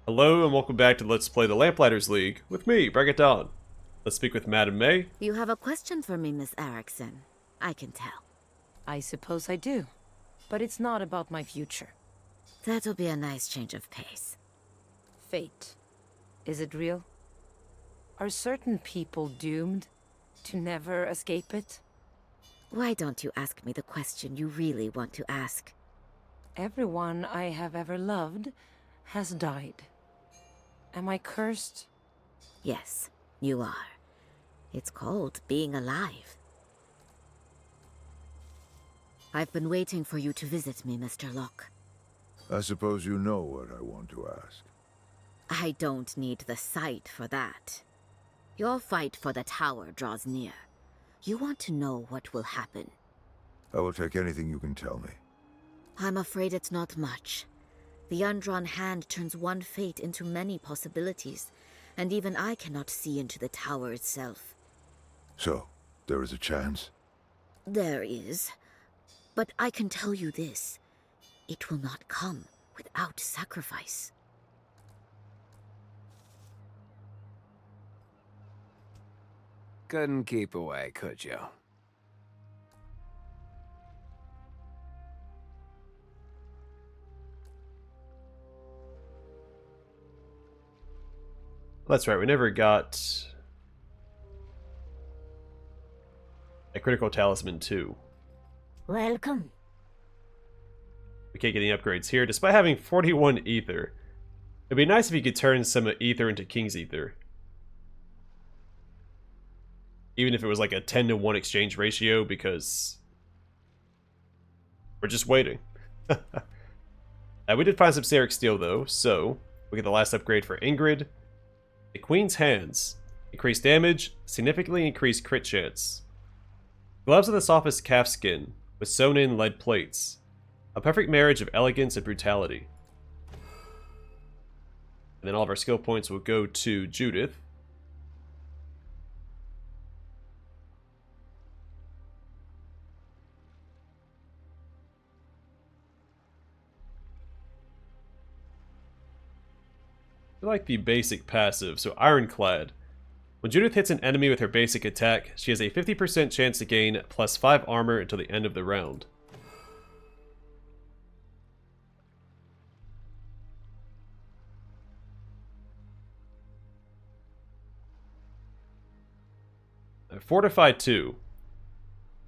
Hello and welcome back to Let's Play the Lamplighters League with me, Bring It On. Let's speak with Madam May. You have a question for me, Miss Erickson. I can tell. I suppose I do. But it's not about my future. That'll be a nice change of pace. Fate. Is it real? Are certain people doomed to never escape it? Why don't you ask me the question you really want to ask? Everyone I have ever loved has died. Am I cursed? Yes, you are. It's called being alive. I've been waiting for you to visit me, Mr. Locke. I suppose you know what I want to ask. I don't need the sight for that. Your fight for the tower draws near. You want to know what will happen. I will take anything you can tell me. I'm afraid it's not much. The undrawn hand turns one fate into many possibilities, and even I cannot see into the tower itself. So, there is a chance? There is. But I can tell you this. It will not come without sacrifice. Couldn't keep away, could you? That's right, we never got a critical talisman too. Welcome. We can't get any upgrades here, despite having 41 ether. It'd be nice if you could turn some ether into King's Ether. Even if it was like a 10-to-1 exchange ratio, because we're just waiting. We did find some Serric Steel though, so we get the last upgrade for Ingrid. The Queen's Hands. Increased damage, significantly increased crit chance. Gloves of the softest calf skin, with sewn-in lead plates. A perfect marriage of elegance and brutality. And then all of our skill points will go to Judith. I like the basic passive, so Ironclad. When Judith hits an enemy with her basic attack, she has a 50% chance to gain plus 5 armor until the end of the round. Fortified 2.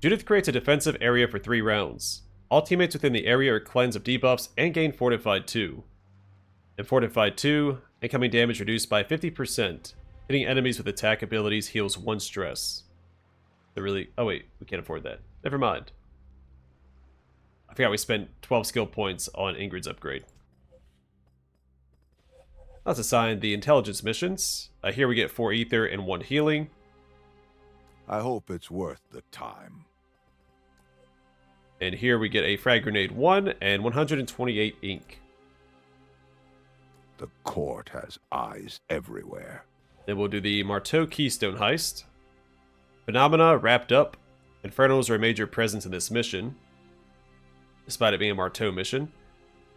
Judith creates a defensive area for 3 rounds. All teammates within the area are cleansed of debuffs and gain Fortified 2. In Fortified 2, incoming damage reduced by 50%. Hitting enemies with attack abilities heals 1 stress. Oh wait, we can't afford that. Never mind. I forgot we spent 12 skill points on Ingrid's upgrade. Let's assign the intelligence missions. Here we get 4 ether and 1 healing. I hope it's worth the time. And here we get a frag grenade 1 and 128 ink. The court has eyes everywhere. Then we'll do the Marteau Keystone heist. Phenomena wrapped up. Infernals are a major presence in this mission, despite it being a Marteau mission.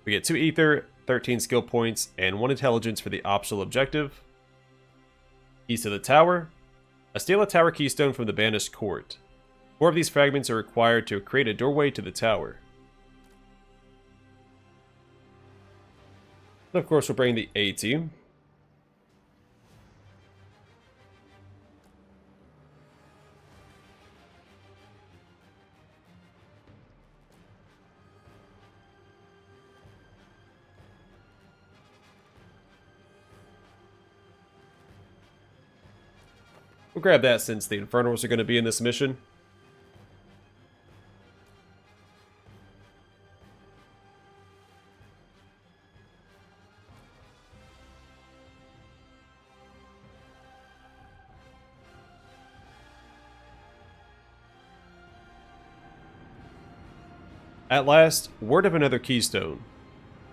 We get 2 ether, 13 skill points, and 1 intelligence for the optional objective. Keys to the tower. Steal a tower keystone from the Banished Court. 4 of these fragments are required to create a doorway to the tower. And of course, we'll bring the A team. We'll grab that since the Infernals are going to be in this mission. At last, word of another Keystone.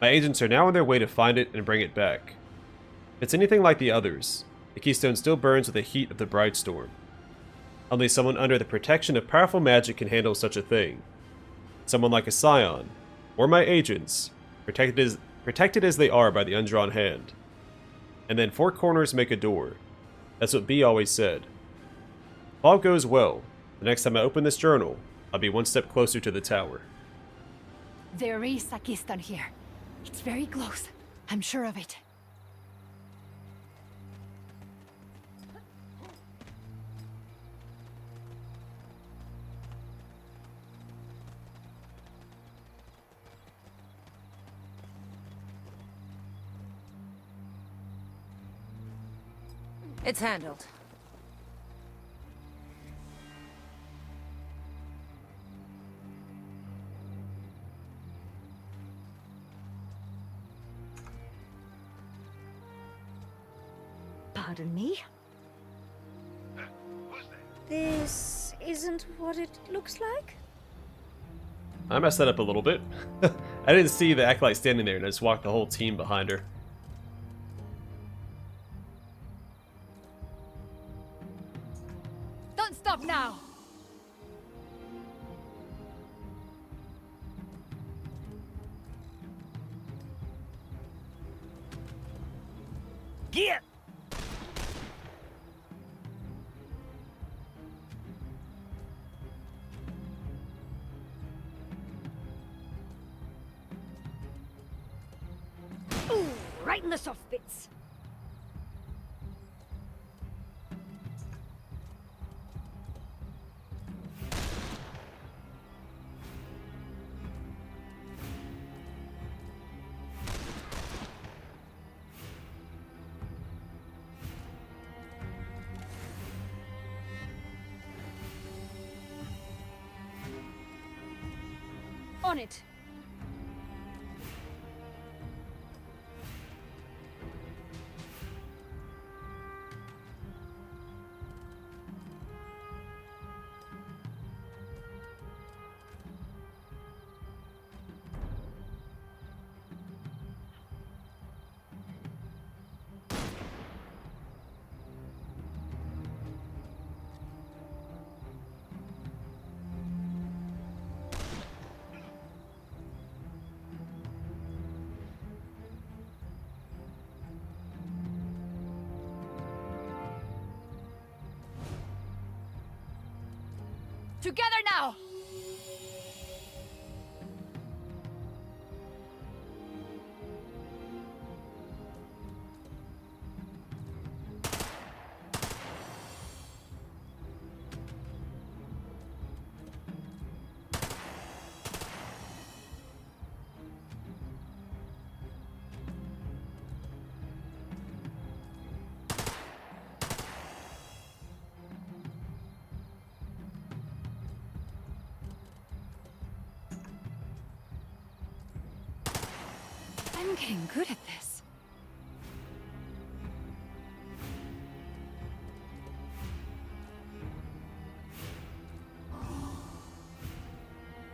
My agents are now on their way to find it and bring it back. If it's anything like the others, the Keystone still burns with the heat of the Brightstorm. Only someone under the protection of powerful magic can handle such a thing. Someone like a Scion, or my agents, protected as they are by the undrawn hand. and then 4 corners make a door. That's what B always said. If all goes well, the next time I open this journal, I'll be one step closer to the tower. There is a Keystone here. It's very close. I'm sure of it. It's handled. Pardon me? This isn't what it looks like? I messed that up a little bit. I didn't see the Acolyte standing there and I just walked the whole team behind her. Don't stop now! Get! Ooh, right in the soft bits. On it. Together now! I'm getting good at this.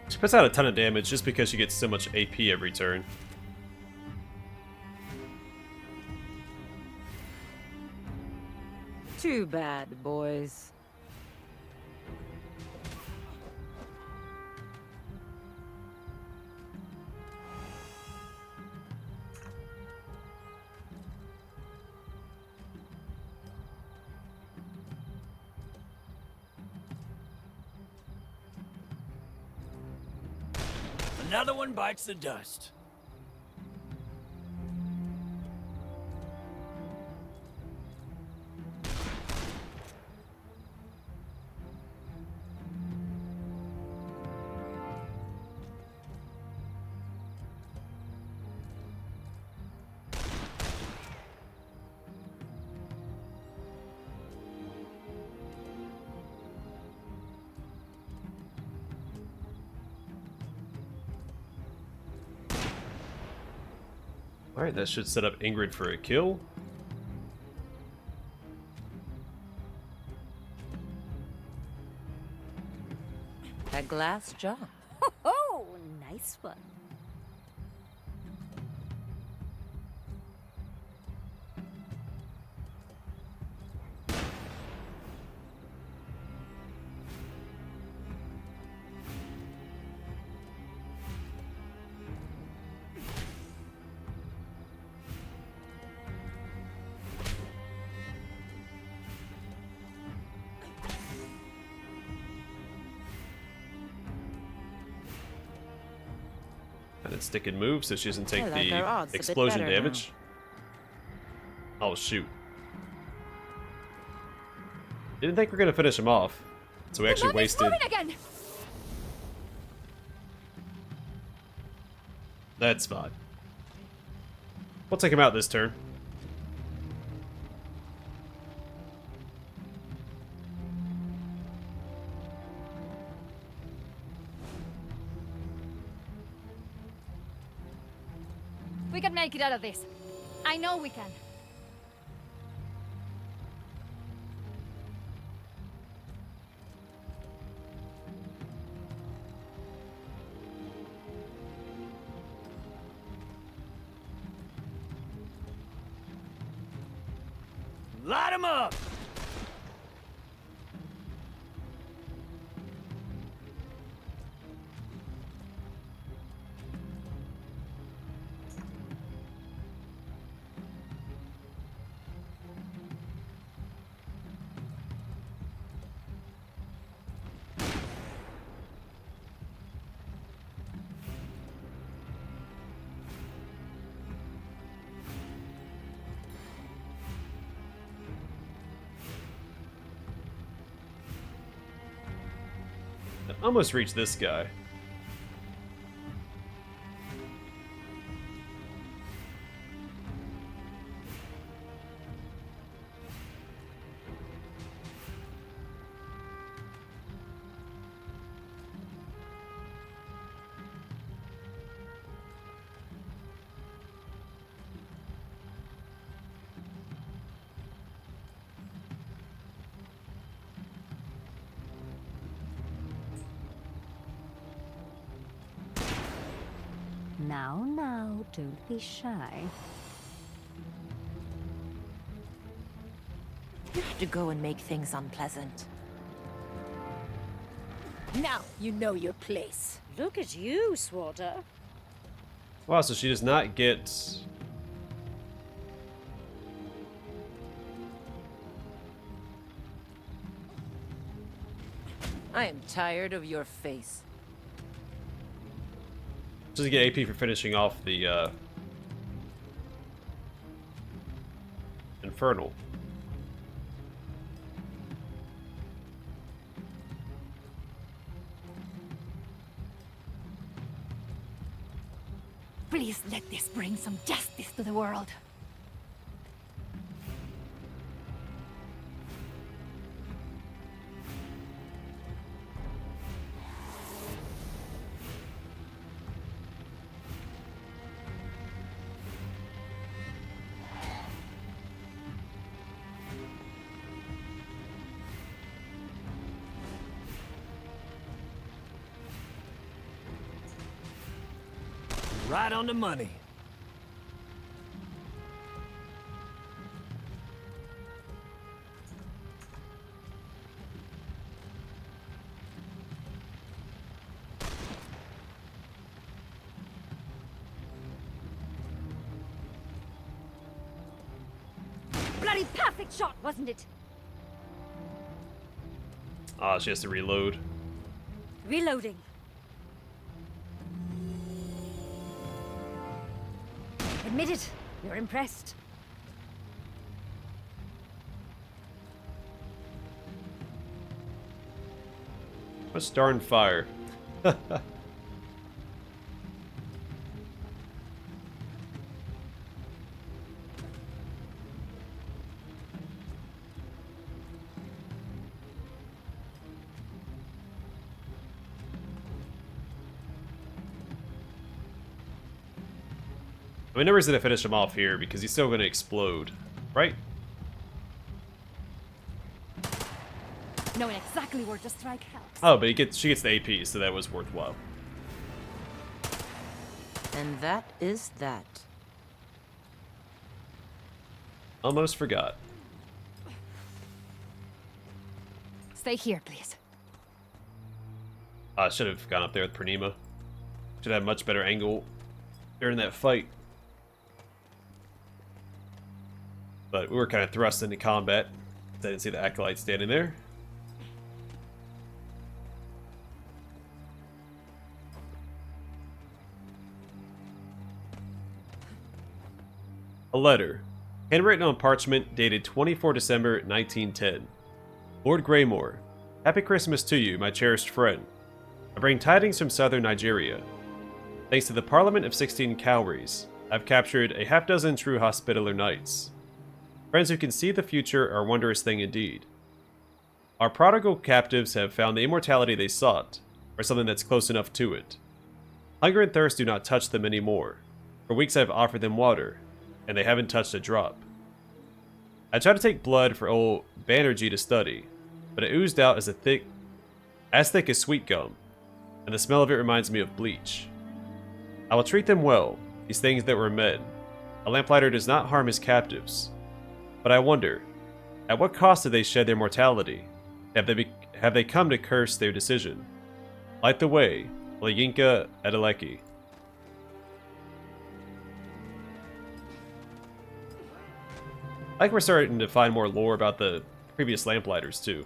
She puts out a ton of damage just because she gets so much AP every turn. Too bad, boys. Another one bites the dust. Alright, that should set up Ingrid for a kill. A glass jaw. Oh, nice one. And then stick and move so she doesn't take I like our odds a the bit explosion better damage. Oh, shoot. Didn't think we were going to finish him off. So we actually wasted... Again. That's fine. We'll take him out this turn. We can make it out of this. I know we can. Light 'em up! Almost reached this guy. Now, don't be shy. You have to go and make things unpleasant. Now you know your place. Look at you, Swatter. Wow, so she does not get... I am tired of your face. Doesn't get AP for finishing off the Infernal. Please let this bring some justice to the world. Right on the money. Bloody perfect shot, wasn't it? Ah, she has to reload. Reloading. Admit it, you're impressed. Much darn fire. I mean, no reason to finish him off here because he's still going to explode, right? Knowing exactly where to strike helps. Oh, but she gets the AP, so that was worthwhile. And that is that. Almost forgot. Stay here, please. I should have gone up there with Pranima. Should have a much better angle during that fight. But we were kind of thrust into combat. I didn't see the Acolyte standing there. A letter, handwritten on parchment, dated 24 December 1910. Lord Greymore, happy Christmas to you, my cherished friend. I bring tidings from southern Nigeria. Thanks to the Parliament of 16 Cowries, I've captured a half-dozen true Hospitaller knights. Friends who can see the future are a wondrous thing indeed. Our prodigal captives have found the immortality they sought, or something that's close enough to it. Hunger and thirst do not touch them anymore. For weeks I've offered them water, and they haven't touched a drop. I tried to take blood for old Banerjee to study, but it oozed out as thick as sweet gum, and the smell of it reminds me of bleach. I will treat them well, these things that were men. A lamplighter does not harm his captives. But I wonder, at what cost did they shed their mortality? Have they come to curse their decision? Light the way, Olayinka Adeleki. I think we're starting to find more lore about the previous Lamplighters too.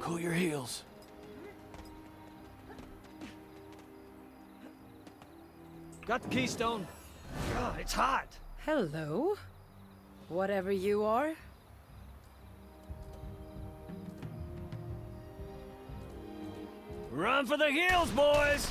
Cool your heels. Got the Keystone. God, it's hot. Hello. Whatever you are. Run for the hills, boys!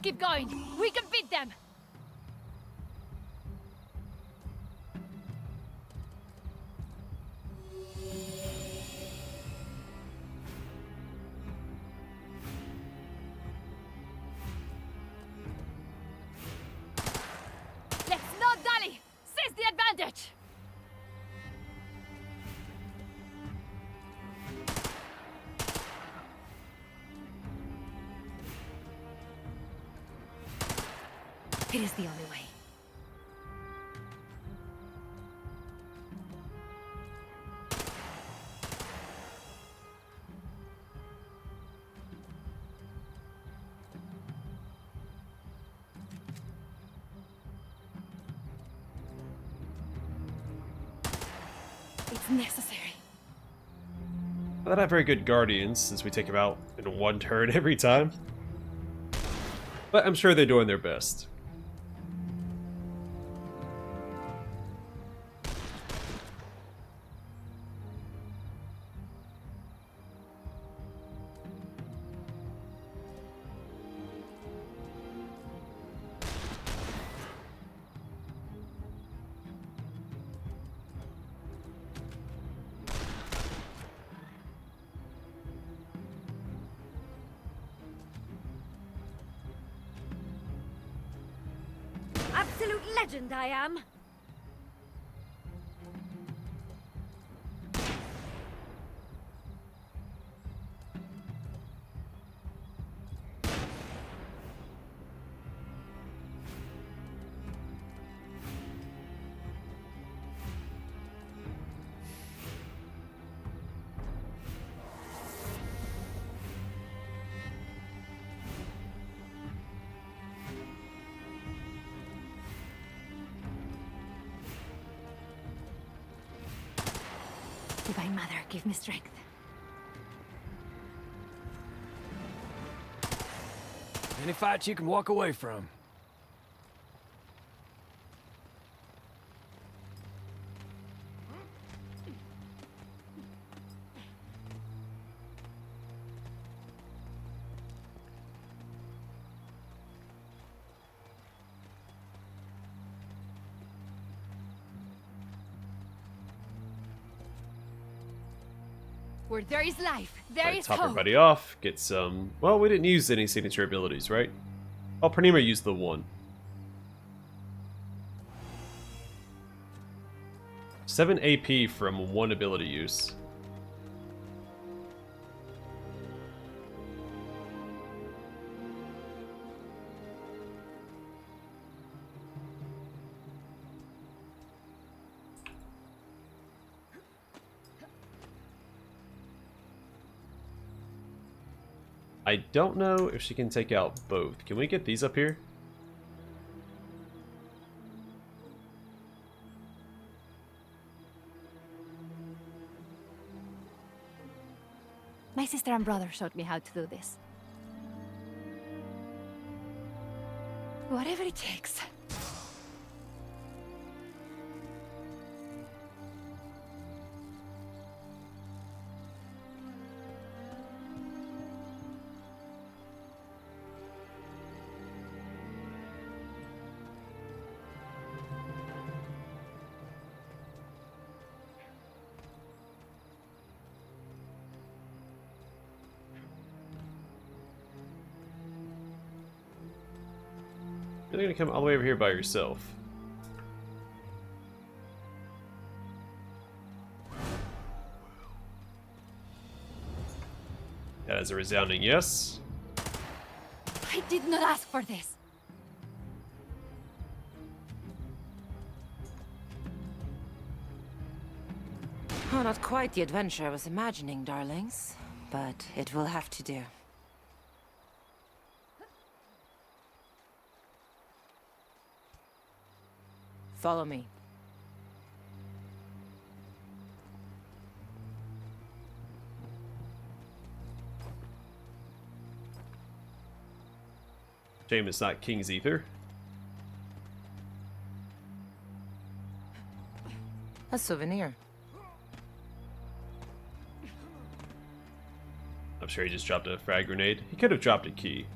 Keep going. We can beat them. Let's not dally. Seize the advantage. It is the only way. It's necessary. They're not very good guardians, since we take them out in one turn every time. But I'm sure they're doing their best. Absolute legend I am. Divine Mother, give me strength. Any fight you can walk away from. Where there is life, there is Top hope. everybody off. Get some... Well, we didn't use any signature abilities, right? Oh, Pranima used the one. 7 AP from one ability use. I don't know if she can take out both. Can we get these up here? My sister and brother showed me how to do this. Whatever it takes. You're gonna come all the way over here by yourself. That is a resounding yes. I did not ask for this. Oh, not quite the adventure I was imagining, darlings. But it will have to do. Follow me. Shame it's not King's Ether. A souvenir. I'm sure he just dropped a frag grenade. He could have dropped a key.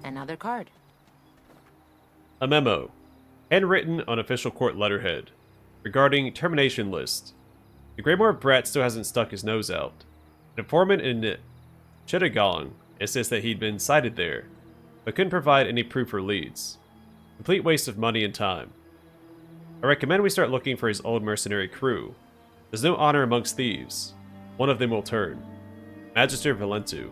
Another card. A memo, handwritten on official court letterhead, regarding termination list. The Greymore brat still hasn't stuck his nose out. An informant in Chittagong insists that he'd been sighted there, but couldn't provide any proof or leads. Complete waste of money and time. I recommend we start looking for his old mercenary crew. There's no honor amongst thieves. One of them will turn. Magister Valentu.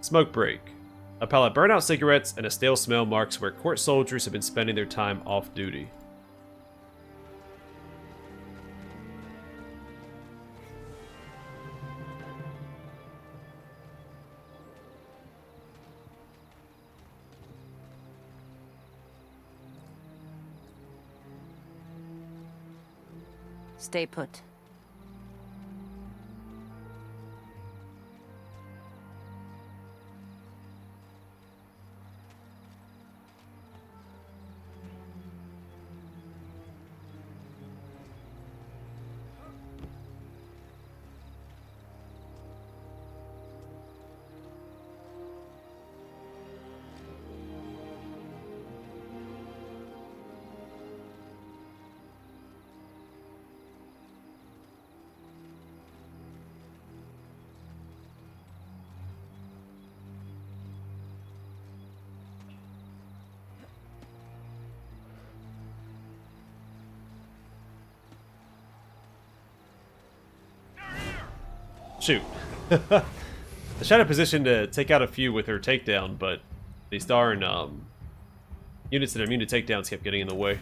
Smoke break. A pile of burnout cigarettes and a stale smell marks where court soldiers have been spending their time off duty. Stay put. Shoot. The Shadow positioned to take out a few with her takedown, but these darn units that are immune to takedowns kept getting in the way.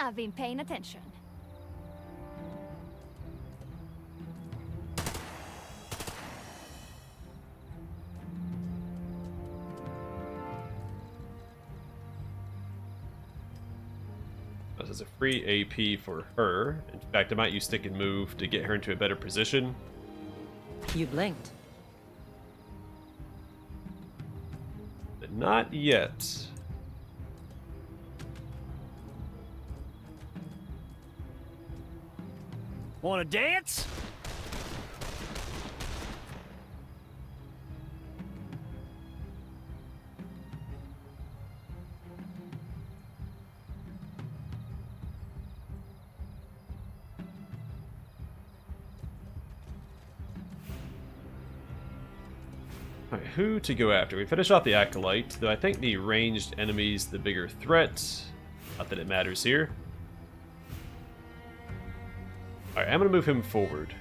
I've been paying attention. This is a free AP for her. In fact, I might use stick and move to get her into a better position. You blinked. But not yet. Wanna dance? Alright, who to go after? We finish off the Acolyte, though I think the ranged enemy's the bigger threat. Not that it matters here. Alright, I'm gonna move him forward.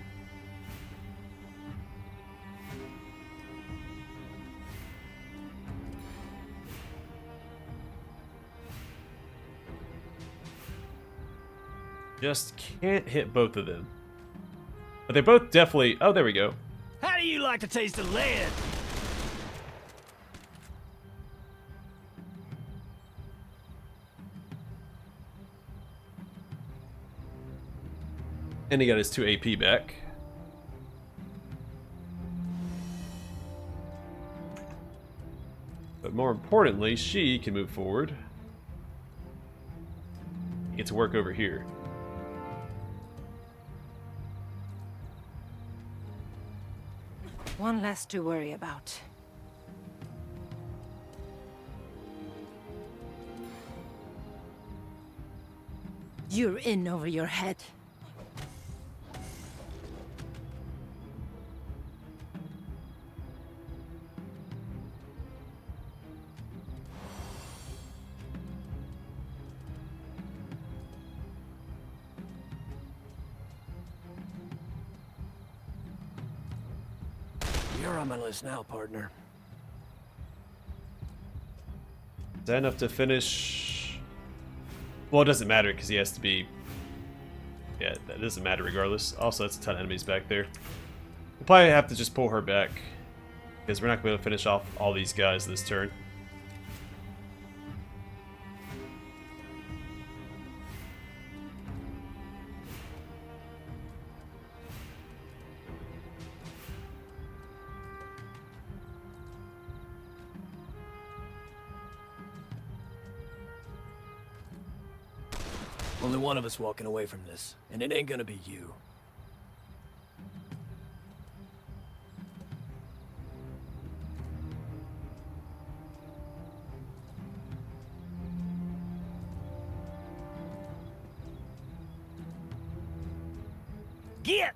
Just can't hit both of them. But they're both definitely... Oh, there we go. How do you like to taste the lead? And he got his 2 AP back. But more importantly, she can move forward. Get to work over here. One less to worry about. You're in over your head. You're on my list now, partner. Is that enough to finish? Well, it doesn't matter because he has to be... Yeah, that doesn't matter regardless. Also, that's a ton of enemies back there. We'll probably have to just pull her back because we're not going to be able to finish off all these guys this turn. Only one of us walking away from this, and it ain't gonna be you. Get!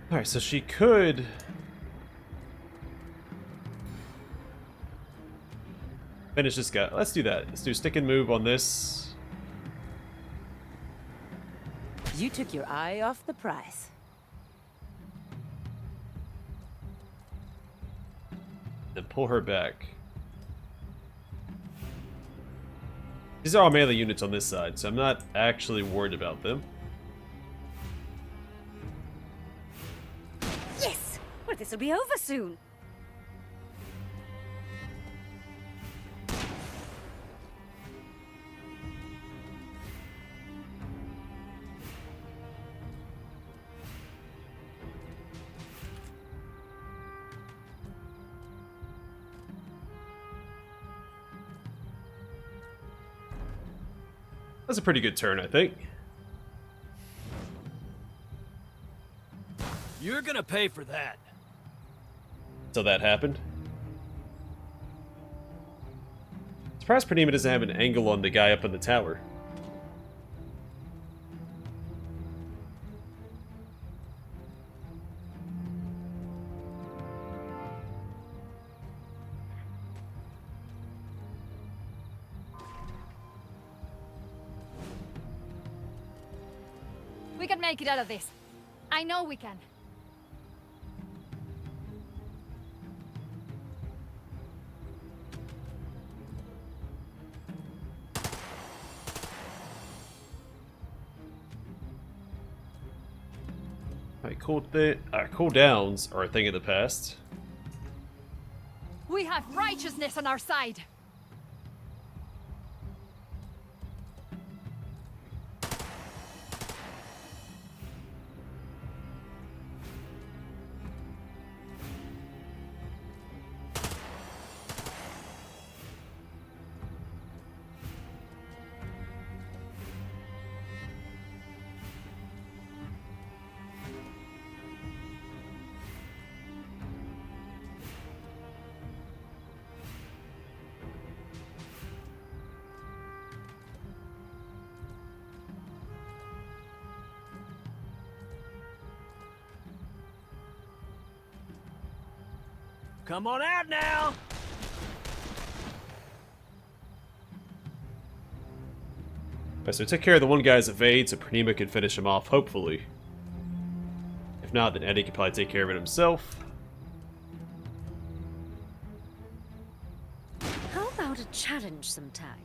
Alright, so she could... finish this guy. Let's do that. Let's do stick and move on this. You took your eye off the prize. Then pull her back. These are all melee units on this side, so I'm not actually worried about them. Yes! Well, this'll be over soon. That's a pretty good turn, I think. You're gonna pay for that. So that happened. Surprised Pranima doesn't have an angle on the guy up in the tower. We can make it out of this. I know we can. Alright, cooldowns are a thing of the past. We have righteousness on our side. Come on out now! Alright, so we took care of the one guy's evade, so Pranima can finish him off, hopefully. If not, then Eddie can probably take care of it himself. How about a challenge sometime?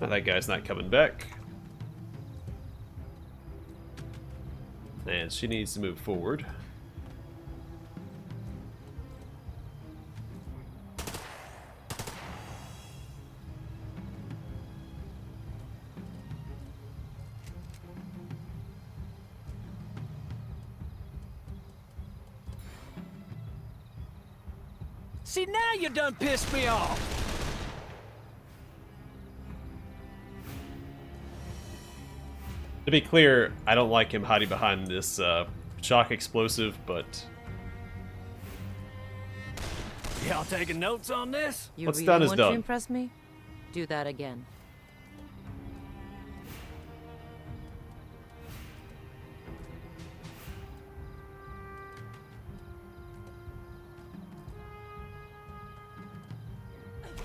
Oh, that guy's not coming back. And she needs to move forward. See, now you done pissed me off! To be clear, I don't like him hiding behind this shock explosive, but... Y'all taking notes on this? You What's really done is want done. to impress me? Do that again.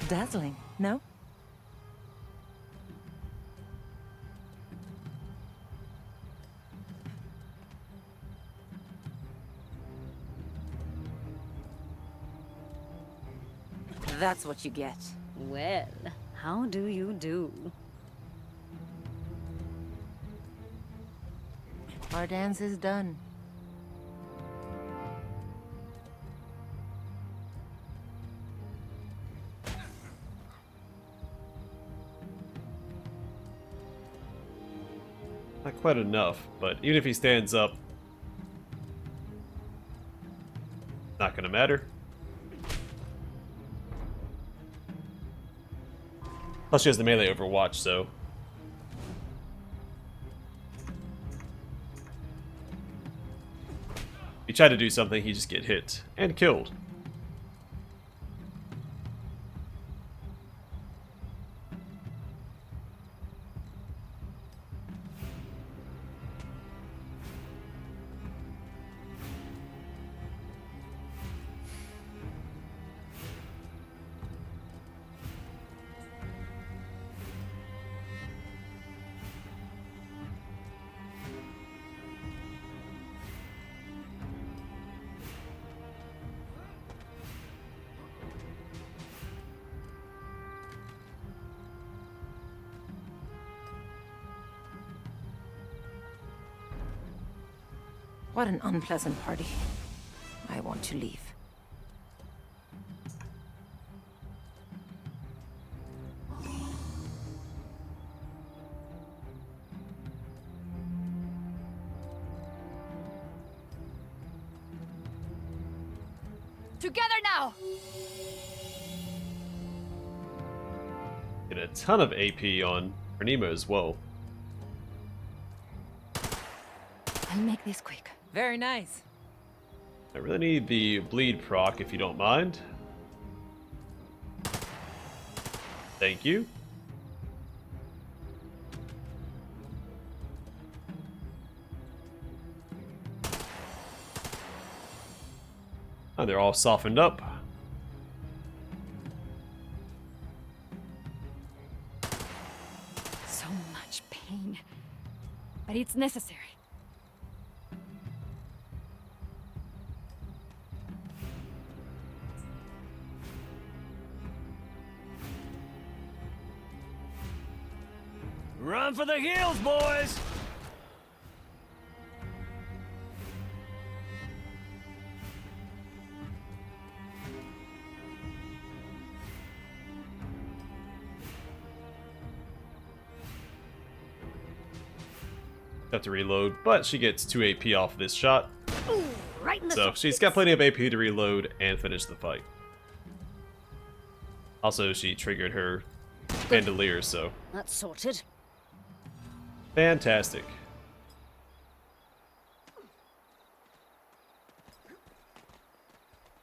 Dazzling, no? That's what you get. Well, how do you do? Our dance is done. Not quite enough, but even if he stands up, not gonna matter. Plus she has the melee overwatch, so... If he tried to do something, he'd just get hit. And killed. What an unpleasant party. I want to leave. Together now! Get a ton of AP on Pranima as well. I'll make this quick. Very nice. I really need the bleed proc if you don't mind. Thank you. And they're all softened up. So much pain. But it's necessary. Run for the hills, boys! Have to reload, but she gets 2 AP off this shot. Ooh, right in the So she's got plenty of AP to reload and finish the fight. Also, she triggered her bandolier, so That's sorted. fantastic.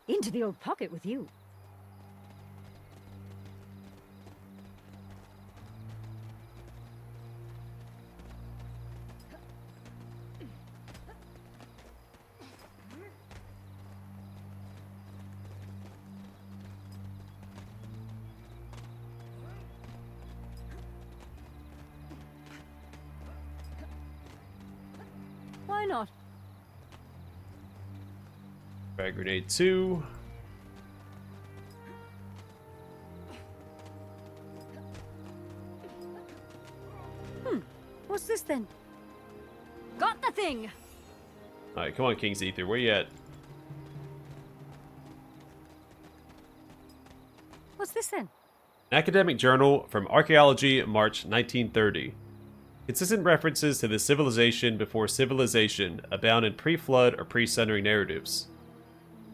Into the old pocket with you. Why not? Frag grenade 2. What's this then? Got the thing! Alright, come on, King's Ether. Where you at? What's this then? An academic journal from Archaeology, March 1930. Consistent references to the civilization before civilization abound in pre-flood or pre-century narratives.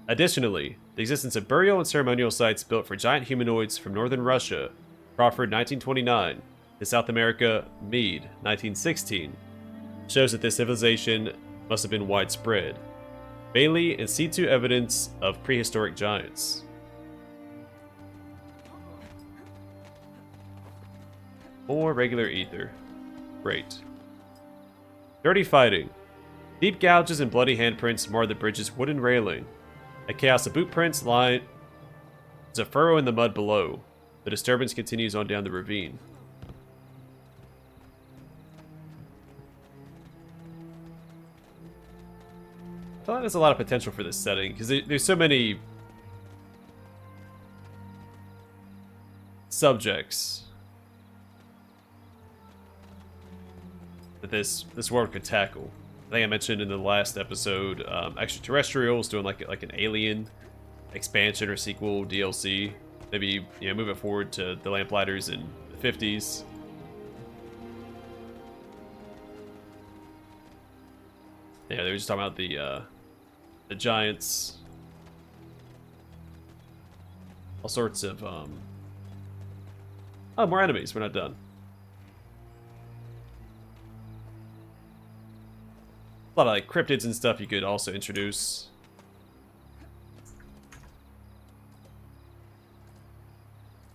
Additionally, the existence of burial and ceremonial sites built for giant humanoids from northern Russia, Crawford 1929, to South America, Meade 1916, shows that this civilization must have been widespread. Bailey in situ evidence of prehistoric giants. More regular ether. Great. Dirty fighting. Deep gouges and bloody handprints mar the bridge's wooden railing. A chaos of boot prints line. There's a furrow in the mud below. The disturbance continues on down the ravine. I feel like there's a lot of potential for this setting because there's so many subjects that this world could tackle. I think I mentioned in the last episode, extraterrestrials, doing like an alien expansion or sequel DLC. Maybe move it forward to the Lamplighters in the 50s. Yeah, they were just talking about the giants, all sorts of oh, more enemies. We're not done. A lot of like cryptids and stuff you could also introduce.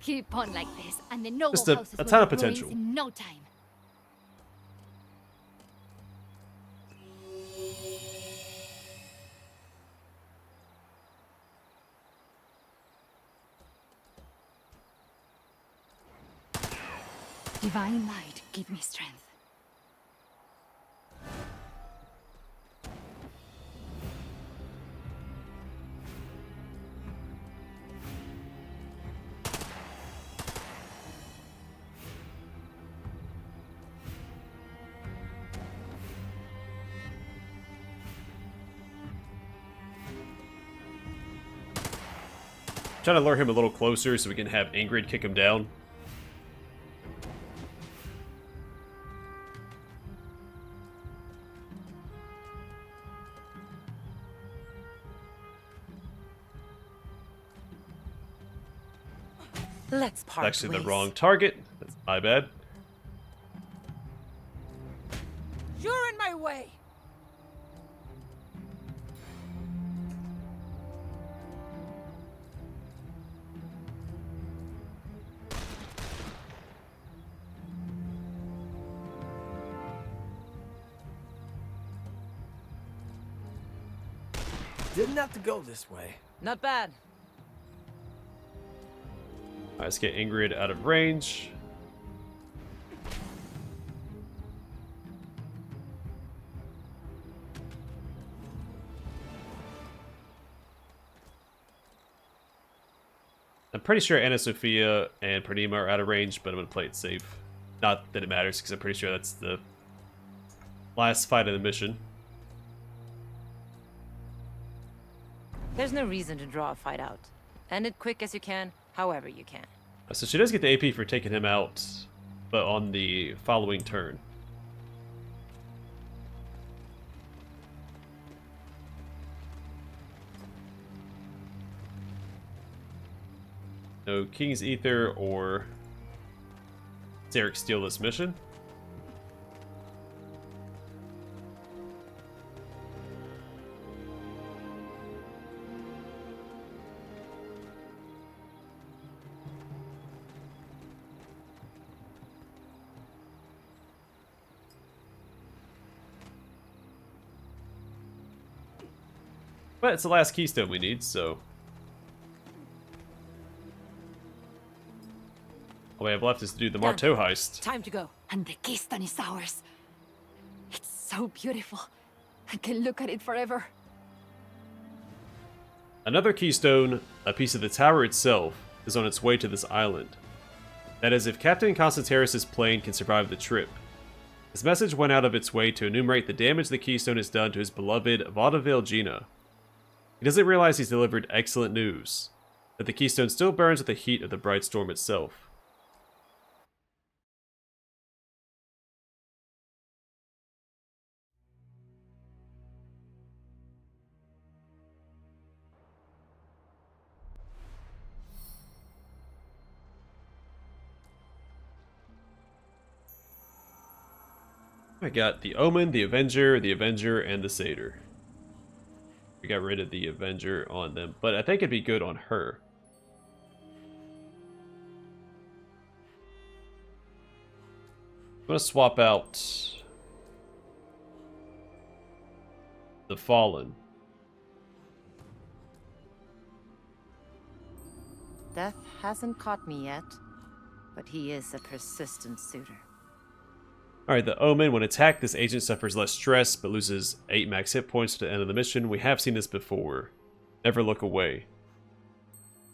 Keep on like this, and the noble Just a houses ton will of be ruined potential. in no time. Divine light, give me strength. Trying to lure him a little closer so we can have Ingrid kick him down. Let's part Actually, the ways. wrong target. That's my bad. You're in my way. Didn't have to go this way. Not bad. Alright, let's get Ingrid out of range. I'm pretty sure Anna Sophia and Pranima are out of range, but I'm going to play it safe. Not that it matters, because I'm pretty sure that's the last fight of the mission. There's no reason to draw a fight out. End it quick as you can, however you can. So she does get the AP for taking him out, but on the following turn. No King's Ether or Zarek steal this mission. But it's the last Keystone we need, so... all we have left is to do the Marteau heist. Time to go. And the Keystone is ours. It's so beautiful. I can look at it forever. Another Keystone, a piece of the tower itself, is on its way to this island. That is, if Captain Constantaris' plane can survive the trip. His message went out of its way to enumerate the damage the Keystone has done to his beloved Vaudeville Gina. He doesn't realize he's delivered excellent news, that the Keystone still burns with the heat of the bright storm itself. I got the Omen, the Avenger, and the Satyr. We got rid of the Avenger on them, but I think it'd be good on her. I'm gonna swap out the Fallen. Death hasn't caught me yet, but he is a persistent suitor. Alright, the Omen. When attacked, this agent suffers less stress, but loses 8 max hit points to the end of the mission. We have seen this before. Never look away.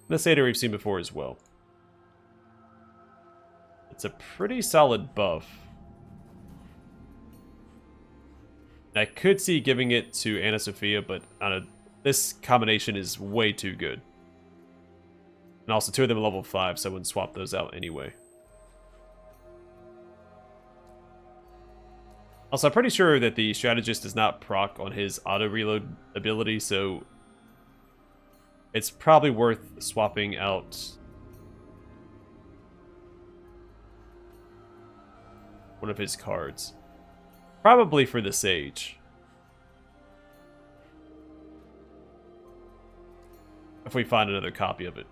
The Satyr we've seen before as well. It's a pretty solid buff. I could see giving it to Anna Sophia, but this combination is way too good. And also 2 of them are level 5, so I wouldn't swap those out anyway. Also, I'm pretty sure that the strategist does not proc on his auto-reload ability, so it's probably worth swapping out one of his cards. Probably for the Sage. If we find another copy of it.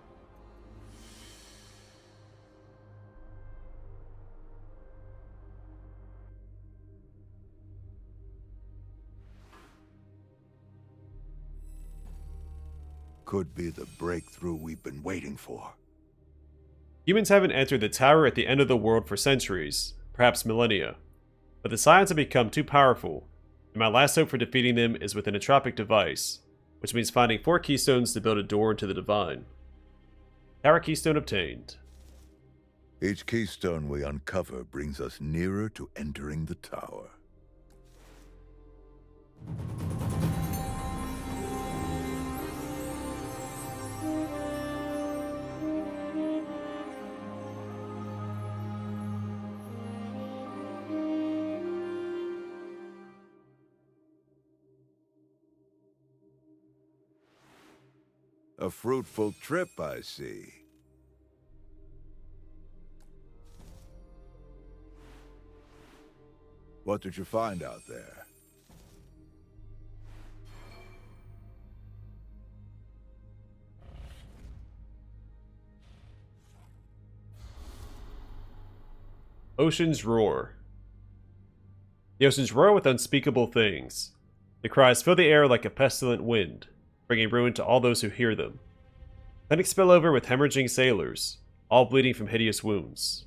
Could be the breakthrough we've been waiting for. Humans haven't entered the tower at the end of the world for centuries, perhaps millennia. But the Scions have become too powerful, and my last hope for defeating them is with an entropic device, which means finding 4 keystones to build a door into the divine. Tower keystone obtained. Each keystone we uncover brings us nearer to entering the tower. A fruitful trip, I see. What did you find out there? Oceans roar. The oceans roar with unspeakable things. The cries fill the air like a pestilent wind. bringing ruin to all those who hear them. Clinics spill over with hemorrhaging sailors, all bleeding from hideous wounds.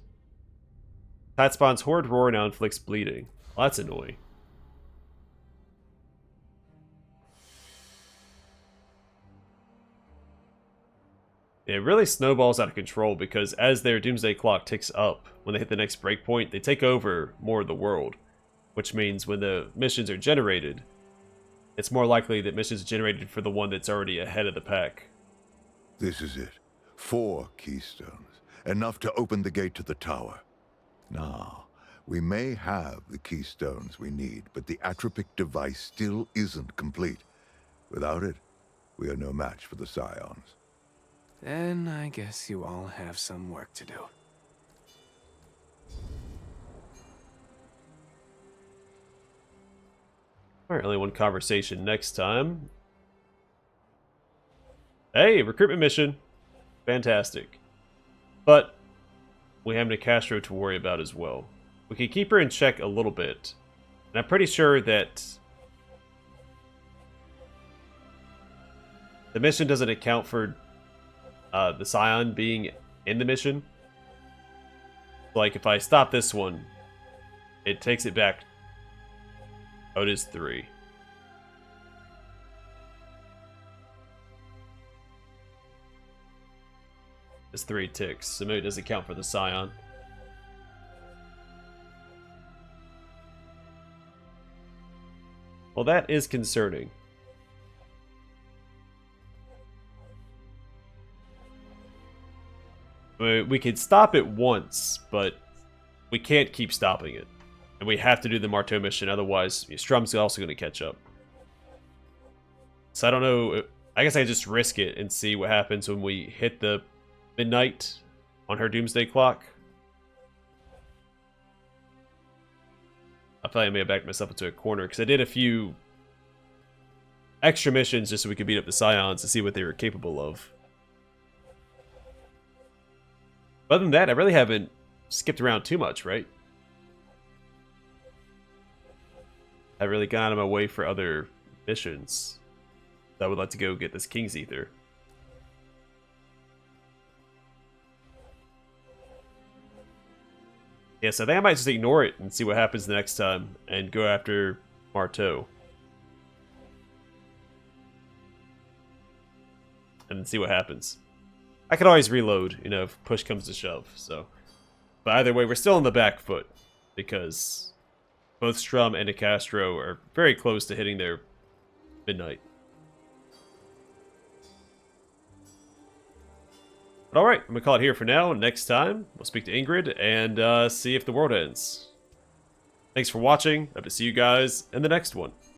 Tide Spawn's horrid roar now inflicts bleeding. Well, that's annoying. It really snowballs out of control because as their doomsday clock ticks up, when they hit the next breakpoint, they take over more of the world. Which means when the missions are generated, it's more likely that missions are generated for the one that's already ahead of the pack. This is it. 4 keystones. Enough to open the gate to the tower. Now, we may have the keystones we need, but the atropic device still isn't complete. Without it, we are no match for the Scions. Then I guess you all have some work to do. Alright, only one conversation next time. Hey, recruitment mission. Fantastic. But we have Nicastro to worry about as well. We can keep her in check a little bit. And I'm pretty sure that the mission doesn't account for the Scion being in the mission. Like, if I stop this one, it takes it back. Oh, it is 3. It's 3 ticks, so maybe it doesn't count for the Scion. Well, that is concerning. We could stop it once, but we can't keep stopping it. And we have to do the Marteau mission, otherwise Strum's also going to catch up. So I don't know, I guess I just risk it and see what happens when we hit the midnight on her doomsday clock. I feel like I may have backed myself into a corner, because I did a few extra missions just so we could beat up the Scions to see what they were capable of. Other than that, I really haven't skipped around too much, right? I really got out of my way for other missions. I would like to go get this King's Ether. Yeah, so I think I might just ignore it and see what happens the next time and go after Marteau. And then see what happens. I could always reload, you know, if push comes to shove, so. But either way, we're still on the back foot, because both Strum and Nicastro are very close to hitting their midnight. But alright, I'm going to call it here for now. Next time, we'll speak to Ingrid and see if the world ends. Thanks for watching. Hope to see you guys in the next one.